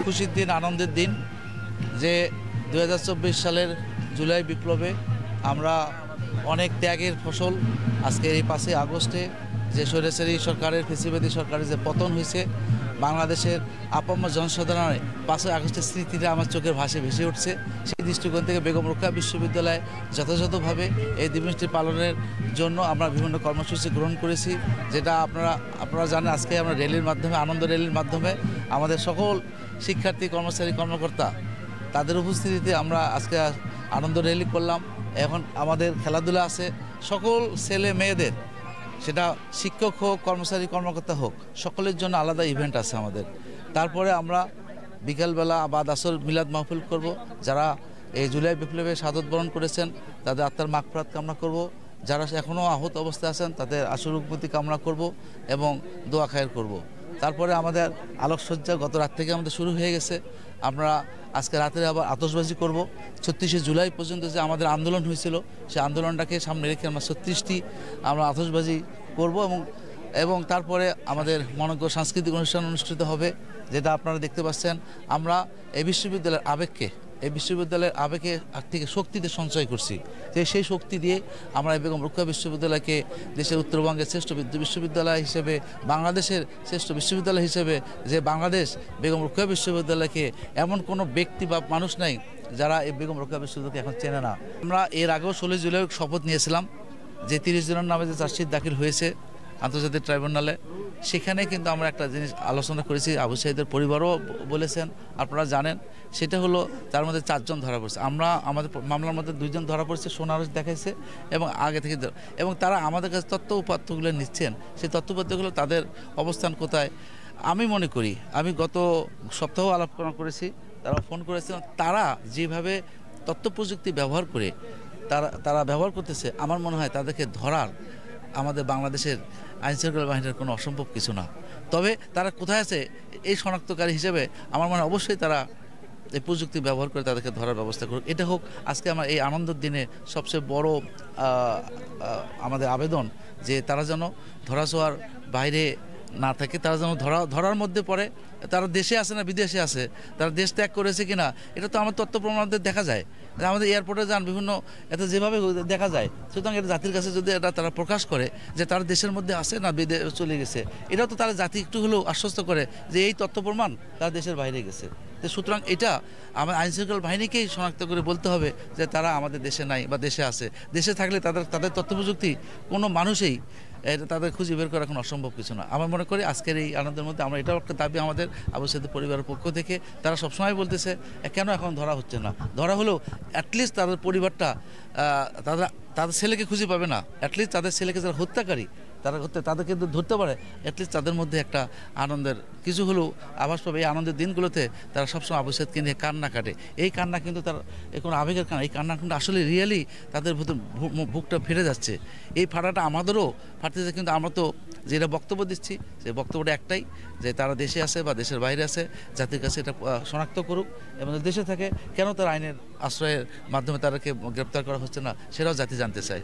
খুশির দিন, আনন্দের দিন যে 2024 সালের জুলাই বিপ্লবে আমরা অনেক ত্যাগের ফসল আজকে এই 5ই আগস্টে যে স্বৈরাচারী সরকারের ফ্যাসিবাদী সরকারের যে পতন হয়েছে, বাংলাদেশের আপামর জনসাধারণের 5ই আগস্টের স্মৃতিটা আমার চোখের ভাসে ভেসে উঠছে। সেই দৃষ্টিকোণ থেকে বেগম রোকেয়া বিশ্ববিদ্যালয়ে যথাযথভাবে এই দিবসটি পালনের জন্য আমরা বিভিন্ন কর্মসূচি গ্রহণ করেছি, যেটা আপনারা জানেন। আজকে আমরা র্যালির মাধ্যমে, আনন্দ র্যালির মাধ্যমে আমাদের সকল শিক্ষার্থী, কর্মচারী, কর্মকর্তা তাদের উপস্থিতিতে আমরা আজকে আনন্দ র্যালি করলাম। এখন আমাদের খেলাধুলা আছে, সকল ছেলে মেয়েদের, সেটা শিক্ষক হোক, কর্মচারী, কর্মকর্তা হোক, সকলের জন্য আলাদা ইভেন্ট আছে আমাদের। তারপরে আমরা বিকালবেলা বাদ আসর মিলাদ মাহফিল করব। যারা এই জুলাই বিপ্লবে শাহাদত বরণ করেছেন তাদের আত্মার মাগফিরাত কামনা করব। যারা এখনও আহত অবস্থায় আছেন তাদের আশুরোগমতি কামনা করব এবং দোয়া খায়ের করব। তারপরে আমাদের আলোকসজ্জা গত রাত থেকে আমাদের শুরু হয়ে গেছে। আমরা আজকে রাতে আবার আতশবাজি করব। 36শে জুলাই পর্যন্ত যে আমাদের আন্দোলন হয়েছিল, সেই আন্দোলনটাকে সামনে রেখে আমরা 36টি আমরা আতশবাজি করব এবং তারপরে আমাদের মনোজ্ঞ সাংস্কৃতিক অনুষ্ঠান অনুষ্ঠিত হবে, যেটা আপনারা দেখতে পাচ্ছেন। আমরা এই বিশ্ববিদ্যালয়ের আবেগে থেকে শক্তিতে সঞ্চয় করছি, যে সেই শক্তি দিয়ে আমরা বেগম রোকেয়া বিশ্ববিদ্যালয়কে দেশের উত্তরবঙ্গের শ্রেষ্ঠ বিশ্ববিদ্যালয় হিসেবে, বাংলাদেশের শ্রেষ্ঠ বিশ্ববিদ্যালয় হিসেবে, যে বাংলাদেশ বেগম রোকেয়া বিশ্ববিদ্যালয়কে এমন কোনো ব্যক্তি বা মানুষ নাই যারা এই বেগম রোকেয়া বিশ্ববিদ্যালয়কে এখন চেনে না। আমরা এর আগেও 16 জুলাই শপথ নিয়েছিলাম যে 30 জনের নামে যে চার্জশিট দাখিল হয়েছে আন্তর্জাতিক ট্রাইব্যুনালে, সেখানে কিন্তু আমরা একটা জিনিস আলোচনা করেছি, আবু সাঈদের পরিবারও বলেছেন, আপনারা জানেন। সেটা হলো তার মধ্যে 4 জন ধরা পড়ছে। আমাদের মামলার মধ্যে 2 জন ধরা পড়ছে, সোনারস দেখাইছে এবং আগে থেকে, এবং তারা আমাদের কাছে তথ্য উপাত্তগুলো নিচ্ছেন। সেই তথ্য উপাত্তগুলো তাদের অবস্থান কোথায় আমি মনে করি, আমি গত সপ্তাহ আলোচনা করেছি, তারা ফোন করেছিলেন, তারা যেভাবে তথ্য প্রযুক্তি ব্যবহার করে তারা ব্যবহার করতেছে, আমার মনে হয় তাদেরকে ধরার আমাদের বাংলাদেশের আইনশৃঙ্খলা বাহিনীর কোনো অসম্ভব কিছু না। তবে তারা কোথায় আছে এই শনাক্তকারী হিসেবে আমার মনে হয় অবশ্যই তারা এই প্রযুক্তি ব্যবহার করে তাদেরকে ধরার ব্যবস্থা করুক। এটা হোক আজকে আমার এই আনন্দের দিনে সবচেয়ে বড় আমাদের আবেদন, যে তারা যেন ধরাছোঁয়ার বাইরে না থাকে, তারা যেন ধরার মধ্যে পড়ে। তারা দেশে আছে না বিদেশে আছে, তারা দেশ ত্যাগ করেছে কিনা, এটা তো আমার তথ্য প্রমাণদের দেখা যায়। আমাদের এয়ারপোর্টে যান বিভিন্ন এতে যেভাবে দেখা যায়, সুতরাং এটা জাতির কাছে যদি এটা তারা প্রকাশ করে যে তারা দেশের মধ্যে আছে না বিদেশে চলে গেছে, এটাও তো তারা জাতি একটু হলেও আশ্বস্ত করে যে এই তথ্য প্রমাণ তারা দেশের বাইরে গেছে। তো সুতরাং এটা আমার আইনশৃঙ্খলা বাহিনীকেই শনাক্ত করে বলতে হবে যে তারা আমাদের দেশে নাই বা দেশে আছে। দেশে থাকলে তাদের তথ্য প্রযুক্তি কোনো মানুষই এটা তাদের খুঁজে বের করা এখন অসম্ভব কিছু না। আমার মনে করি আজকের এই আনন্দের মধ্যে আমরা এটাও একটা দাবি আমাদের আবু সাঈদের পরিবারের পক্ষ থেকে, তারা সবসময় বলতেছে কেন এখন ধরা হচ্ছে না, ধরা হলেও অ্যাটলিস্ট তাদের পরিবারটা তাদের ছেলেকে খুঁজে পাবে না, অ্যাটলিস্ট তাদের ছেলেকে যারা হত্যাকারী তাদেরকে ধরতে পারে, অ্যাটলিস্ট তাদের মধ্যে একটা আনন্দের কিছু হলেও আভাস পাবে। এই আনন্দের দিনগুলোতে তারা সবসময় আবু সাঈদকে নিয়ে কান্না কাটে। এই কান্না কিন্তু তার কোনো আবেগের কান্না, এই কান্না কিন্তু আসলে রিয়েলি তাদের বুকটা ফেটে যাচ্ছে। এই ফাটাটা আমাদেরও ফাটতেছে, কিন্তু আমরা তো যেটা বক্তব্য দিচ্ছি সেই বক্তব্যটা একটাই, যে তারা দেশে আছে বা দেশের বাইরে আছে, জাতির কাছে এটা শনাক্ত করুক, এবং দেশে থাকে কেন তার আইনের আশ্রয়ের মাধ্যমে তাদেরকে গ্রেপ্তার করা হচ্ছে না, সেটাও জাতি জানতে চায়।